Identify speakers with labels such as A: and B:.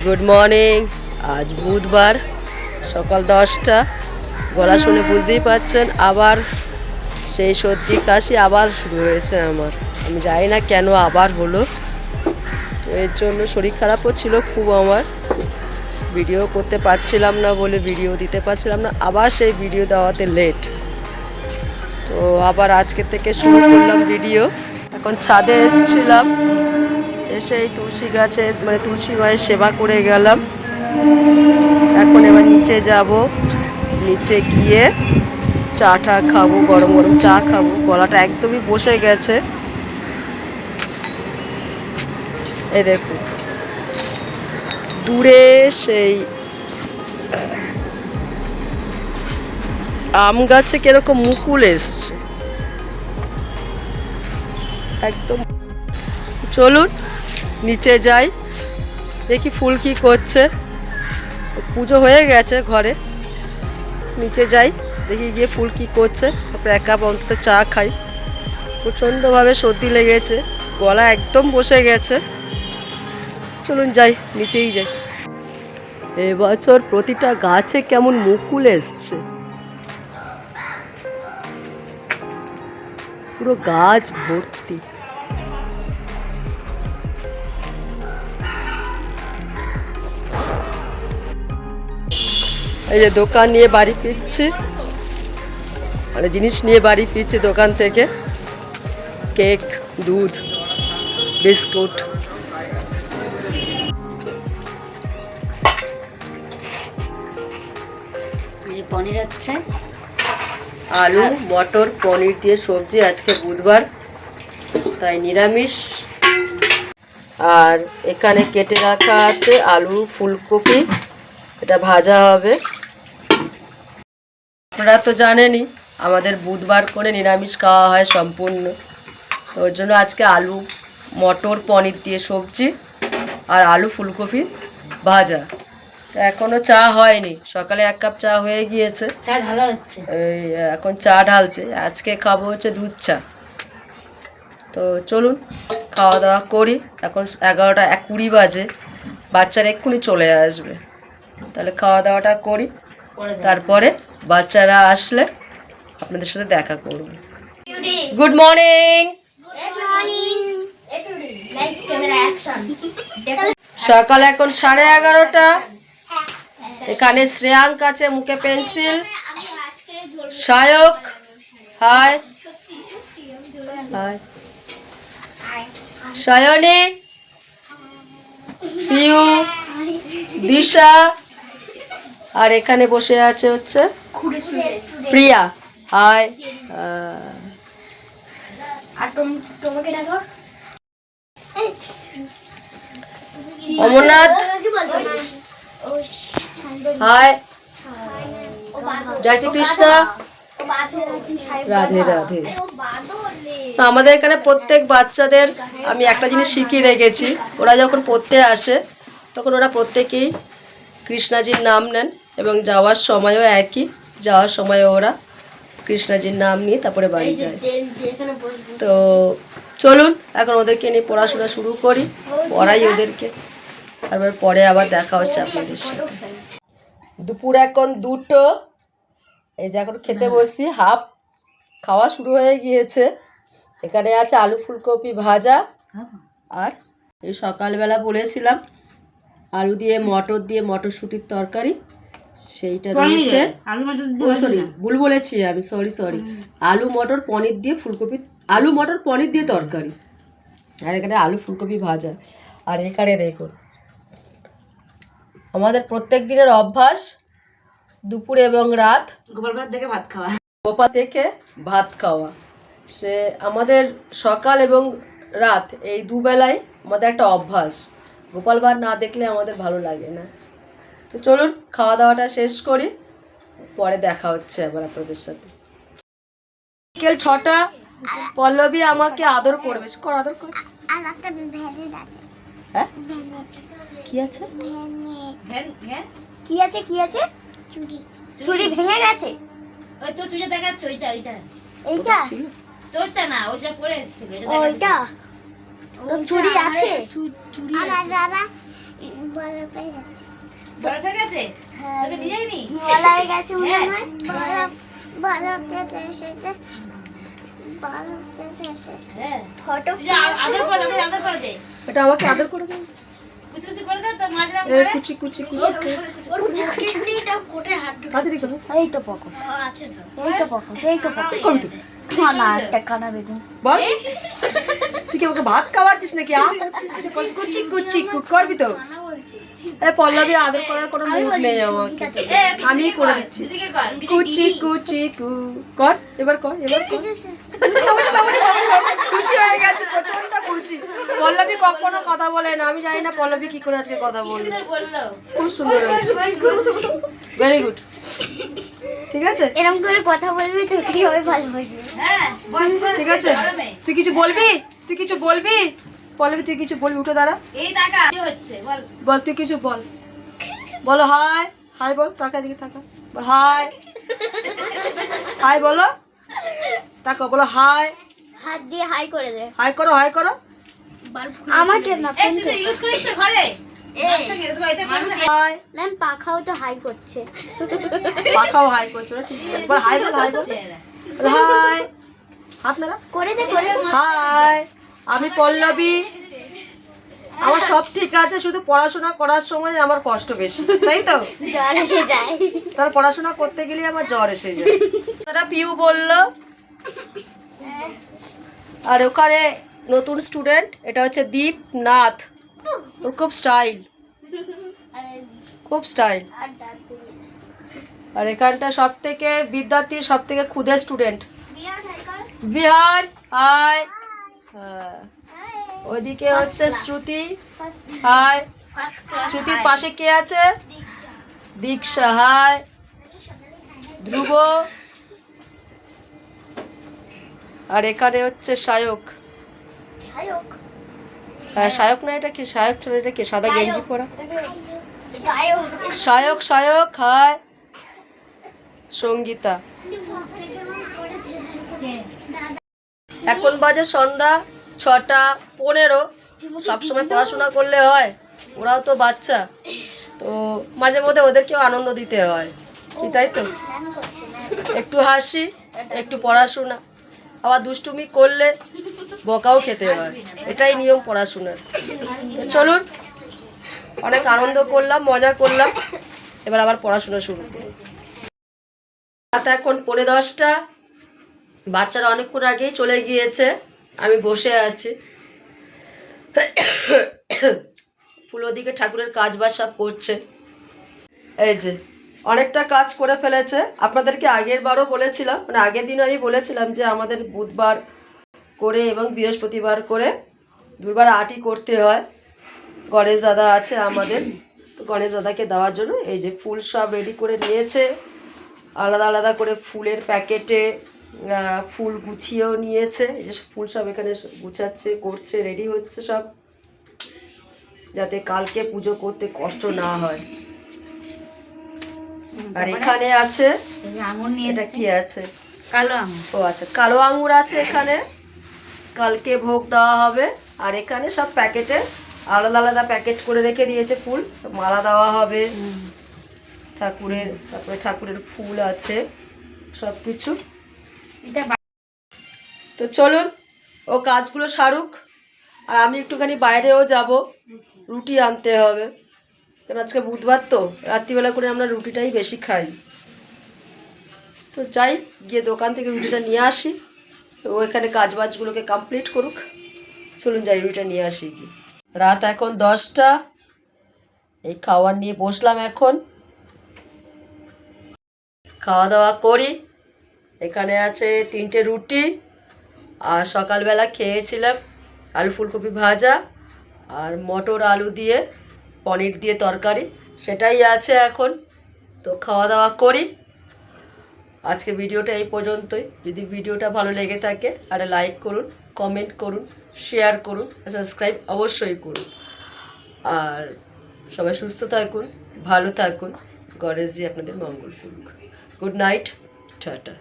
A: Good morning. আজ বুধবার সকাল 10টা। গলা শুনে বুঝতেই পারছেন আবার সেই সর্দি কাশি আবার শুরু হয়েছে আমার। আমি জানি না কেন আবার হলো, তো এর জন্য শরীর খারাপও ছিল খুব আমার। ভিডিও করতে পারছিলাম না বলে ভিডিও দিতে পারছিলাম না, আবার সেই ভিডিও দেওয়াতে লেট। তো আবার আজকে থেকে শুরু করলাম ভিডিও। এখন ছাদে এসেছিলাম, এসে এই তুলসী গাছের মানে তুলসী মায়ের সেবা করে গেলাম। এখন এবার নিচে যাব, নিচে গিয়ে চা টা খাবো, গরম গরম চা খাবো। গলাটা একদমই বসে গেছে। এই দেখুন দূরে সেই আম গাছে কিরকম মুকুল এসছে একদম। চলুন নিচে যাই, দেখি ফুল কি করছে। পুজো হয়ে গেছে ঘরে, নিচে যাই দেখি গিয়ে ফুল কি করছে। তারপরে এক কাপ অন্তত চা খাই। প্রচণ্ডভাবে সর্দি লেগেছে, গলা একদম বসে গেছে। চলুন যাই, নিচেই যাই। এবছর প্রতিটা গাছে কেমন মুকুল এসছে, পুরো গাছ ভর্তি। এই যে দোকান নিয়ে বাড়ি ফিরছি, মানে জিনিস নিয়ে বাড়ি ফিরছি দোকান থেকে। কেক, দুধ, বিস্কুট।
B: পনির হচ্ছে,
A: আলু মটর পনির দিয়ে সবজি। আজকে বুধবার তাই নিরামিষ। আর এখানে কেটে রাখা আছে আলু ফুলকপি, এটা ভাজা হবে। আপনারা তো জানেনই আমাদের বুধবার করে নিরামিষ খাওয়া হয় সম্পূর্ণ। তো ওর জন্য আজকে আলু মটর পনির দিয়ে সবজি আর আলু ফুলকপি ভাজা। তো এখনও চা হয়নি, সকালে এক কাপ চা হয়ে গিয়েছে,
B: চা ঢালা হচ্ছে।
A: এই এখন চা ঢালছে। আজকে খাবো হচ্ছে দুধ চা। তো চলুন খাওয়া দাওয়া করি। এখন 11টা 20 বাজে, বাচ্চারা এক্ষুনি চলে আসবে। তাহলে খাওয়া দাওয়াটা করি, তারপরে বাচ্চারা আসলে আপনাদের সাথে দেখা করব। Good morning. সকাল এখন 11:30। এখানে শ্রেয়াঙ্ক আছে, মুখে pencil. Sayak hi hi, Sayani, Piu, Disha, আর এখানে বসে আছে হচ্ছে প্রিয়া। হাই। অমরনাথ হাই। জয় শ্রীকৃষ্ণ, রাধে রাধে। আমাদের এখানে প্রত্যেক বাচ্চাদের আমি একটা জিনিস শিখিয়ে রেখেছি। ওরা যখন পড়তে আসে তখন ওরা প্রত্যেকেই কৃষ্ণাজির নাম নেন, এবং যাওয়ার সময়ও একই। যাওয়ার সময় ওরা কৃষ্ণাজির নাম নিয়ে তারপরে বাড়ি যায়। তো চলুন এখন ওদেরকে নিয়ে পড়াশোনা শুরু করি, পড়াই ওদেরকে। তারপর পরে আবার দেখা হচ্ছে আপনাদের সাথে। দুপুর এখন 2টো। এই যে এখন খেতে বসি, হাফ খাওয়া শুরু হয়ে গিয়েছে। এখানে আছে আলু ফুলকপি ভাজা, আর এই সকালবেলা বলেছিলাম আলু দিয়ে মটরশুঁটির তরকারি, সেইটা রয়েছে। সরি ভুল বলেছি আমি, সরি। আলু মটর পনির দিয়ে ফুলকপি, আলু মটর পনির দিয়ে তরকারি, আর এখানে আলু ফুলকপি ভাজা। আর এখানে দেখুন আমাদের প্রত্যেক দিনের অভ্যাস দুপুর এবং রাত
B: গোপাল থেকে ভাত খাওয়া।
A: ভাত খাওয়া সে আমাদের সকাল এবং রাত এই দুবেলায় আমাদের একটা অভ্যাস। গোপাল ভাত না দেখলে আমাদের ভালো লাগে না। তো চলুন খাওয়া দাওয়াটা শেষ করি, পরে দেখা হচ্ছে আবার আপনাদের সাথে। বিকেল 6টা। পল্লবী আমাকে আদর করবে, কর আদর কর। হ্যাঁ কি আছে?
C: কি আছে? চুড়ি ভেঙে গেছে।
B: ওই তো চুড়ি দেখাচ্ছে, ওইটা
C: এইটা
A: ছিল
B: তোরটা না, ওইটা পরে এসেছিল।
C: ওইটা তো চুড়ি আছে।
D: আমার বাবা
C: বরফ হয়ে যাচ্ছে।
B: বরফ হয়ে গেছে
C: হ্যাঁ,
B: তোকে নিয়ে যাইনি
C: হিমালয়ে গেছে মনে
B: হ্যাঁ।
C: হয়। বরফ যেতে এসেছে, বরফ যেতে এসেছে।
B: হ্যাঁ
C: ফটো
B: তুই যা, আদর করে দে, আদর করে দে
A: এটা আমাকে আদর করে দাও।
B: কুচি কুচি করে দে তো মাছরাম
A: এই
B: করে
A: কুচি কুচি কুচি
C: ওর কিডনিটা কোটে হাত ঢুকে
A: তাড়াতাড়ি করো।
C: এই তো পকো,
B: আছে তো
C: এই তো পকো, এই তো পকো।
A: করবি তুই?
C: খানা একটা খানা বেগুন।
A: বল তুই কি আমাকে ভাত খাওয়াচ্ছিস নাকি? করছিস যে বল, কুচি কুচি করবি তো? এই পল্লবী আদর করার কোনো মুড নেই আমাকে, আমি করে দিচ্ছি।
B: দিদিকে কর
A: কুচি কুচি কর, এবার কর, এবার কর। খুশি হয়ে গেছে, প্রচন্ড খুশি। পল্লবী কখনো কথা বলে না, আমি জানি না পল্লবী কি করে আজকে কথা বললো।
B: সুন্দর বললো
A: খুব সুন্দর হয়েছে, ভেরি গুড। ঠিক আছে,
C: এরকম করে কথা বলবি তো কি সবাই ভালোবাসবে।
B: হ্যাঁ বস বস
A: ঠিক আছে।
B: গরমে।
A: তুই কিছু বলবি? তুই কিছু বলবি? পল্লবী তুই কিছু বলবি? উঠে দাঁড়া,
B: এই টাকা কি হচ্ছে বল
A: বল তুই কিছু বল। বলো হাই, হাই বল, টাকা দিকে টাকা বল, হাই হাই বলো, টাকা বলো হাই,
C: হাত দিয়ে হাই করে দে।
A: হাই করো, হাই করো।
C: আমাকে না
B: এই তুই তো ইউজ করিস তো ঘরে মার সঙ্গে তো এটা মানুষ
A: হাই,
C: ম্যাম পাখাও তো হাই করছে।
A: পাখাও হাই করছো না, ঠিক আছে। বল হাই বল, হাই বল, বল হাই, হাত নাড়া,
C: করে দে, করে দে।
A: হাই, আমি পল্লবী। আমার সব ঠিক আছে, শুধু পড়াশোনা করার সময় আমার কষ্ট বেশি, তাই তো?
C: জ্বর এসে যায়।
A: তার পড়াশোনা করতে গেলে আমার জ্বর এসে যায়। তারা পিউ বললো। আর ওখানে নতুন স্টুডেন্ট, এটা হচ্ছে দীপনাথ, ওর খুব স্টাইল, খুব স্টাইল। আর এখানটা সব থেকে বিদ্যার্থী, সব থেকে ক্ষুদে স্টুডেন্ট বিহার। হাই, হ্যাঁ। ওইদিকে হচ্ছে শ্রুতি, হাই। শ্রুতির পাশে কে আছে? দীক্ষা, হাই। ধ্রুব। আর এখানে হচ্ছে সায়ক। হ্যাঁ সায়ক না, এটা কি সায়ক? এটা কি সাদা গেঞ্জি পরা? সায়ক, সায়ক, হাই। সঙ্গীতা। এখন বাজে সন্ধ্যা 6:15। সবসময় পড়াশোনা করলে হয়? ওরাও তো বাচ্চা, তো মাঝে মধ্যে ওদেরকেও আনন্দ দিতে হয়, কি তাই তো? একটু হাসি, একটু পড়াশোনা, আবার দুষ্টুমি করলে বকাও খেতে হয়, এটাই নিয়ম পড়াশোনার। তো চলুন, অনেক আনন্দ করলাম, মজা করলাম, এবার আবার পড়াশোনা শুরু করি। রাত এখন 10:45। বাচ্চারা অনেকক্ষণ আগেই চলে গিয়েছে, আমি বসে আছি। ফুল ওদিকে ঠাকুরের কাজ বাজ সব করছে। এই যে অনেকটা কাজ করে ফেলেছে। আপনাদেরকে আগের বারও বলেছিলাম, মানে আগের দিনও আমি বলেছিলাম যে আমাদের বুধবার করে এবং বৃহস্পতিবার করে দুবার আটি করতে হয়। গণেশ দাদা আছে আমাদের, তো গণেশ দাদাকে দেওয়ার জন্য এই যে ফুল সব রেডি করে নিয়েছে। আলাদা আলাদা করে ফুলের প্যাকেটে ফুল গুছিয়েও নিয়েছে। এই যে ফুল সব এখানে গুছাচ্ছে, করছে, রেডি হচ্ছে সব, যাতে কালকে পুজো করতে কষ্ট না হয়। আর এখানে আছে,
B: আঙুর নিয়ে
A: এটা কি আছে?
B: কালো আঙুর।
A: ও আচ্ছা, কালো আঙুর আছে এখানে, কালকে ভোগ দেওয়া হবে। আর এখানে সব প্যাকেটে আলাদা আলাদা প্যাকেট করে রেখে দিয়েছে ফুল, মালা দেওয়া হবে ঠাকুরের। তারপরে ঠাকুরের ফুল আছে, সব কিছু। তো চলুন ও কাজগুলো সারুক, আর আমি একটুখানি বাইরেও যাব, রুটি আনতে হবে, কারণ আজকে বুধবার তো রাত্রিবেলা করে আমরা রুটিটাই বেশি খাই। তো যাই, গিয়ে দোকান থেকে রুটিটা নিয়ে আসি, ও এখানে কাজ বাজগুলোকে কমপ্লিট করুক। চলুন যাই, রুটিটা নিয়ে আসি গিয়ে। রাত এখন 10টা, এই খাবার নিয়ে বসলাম, এখন খাওয়া দাওয়া করি। এখানে আছে 3টে রুটি, আর সকালবেলা খেয়েছিলাম আলু ফুলকপি ভাজা আর মটর আলু দিয়ে পনির দিয়ে তরকারি, সেটাই আছে এখন। তো খাওয়া দাওয়া করি। আজকে ভিডিওটা এই পর্যন্তই। যদি ভিডিওটা ভালো লেগে থাকে আর লাইক করুন, কমেন্ট করুন, শেয়ার করুন, সাবস্ক্রাইব অবশ্যই করুন। আর সবাই সুস্থ থাকুন, ভালো থাকুন, গণেশজি আপনাদের মঙ্গল করুক। Good night, tata.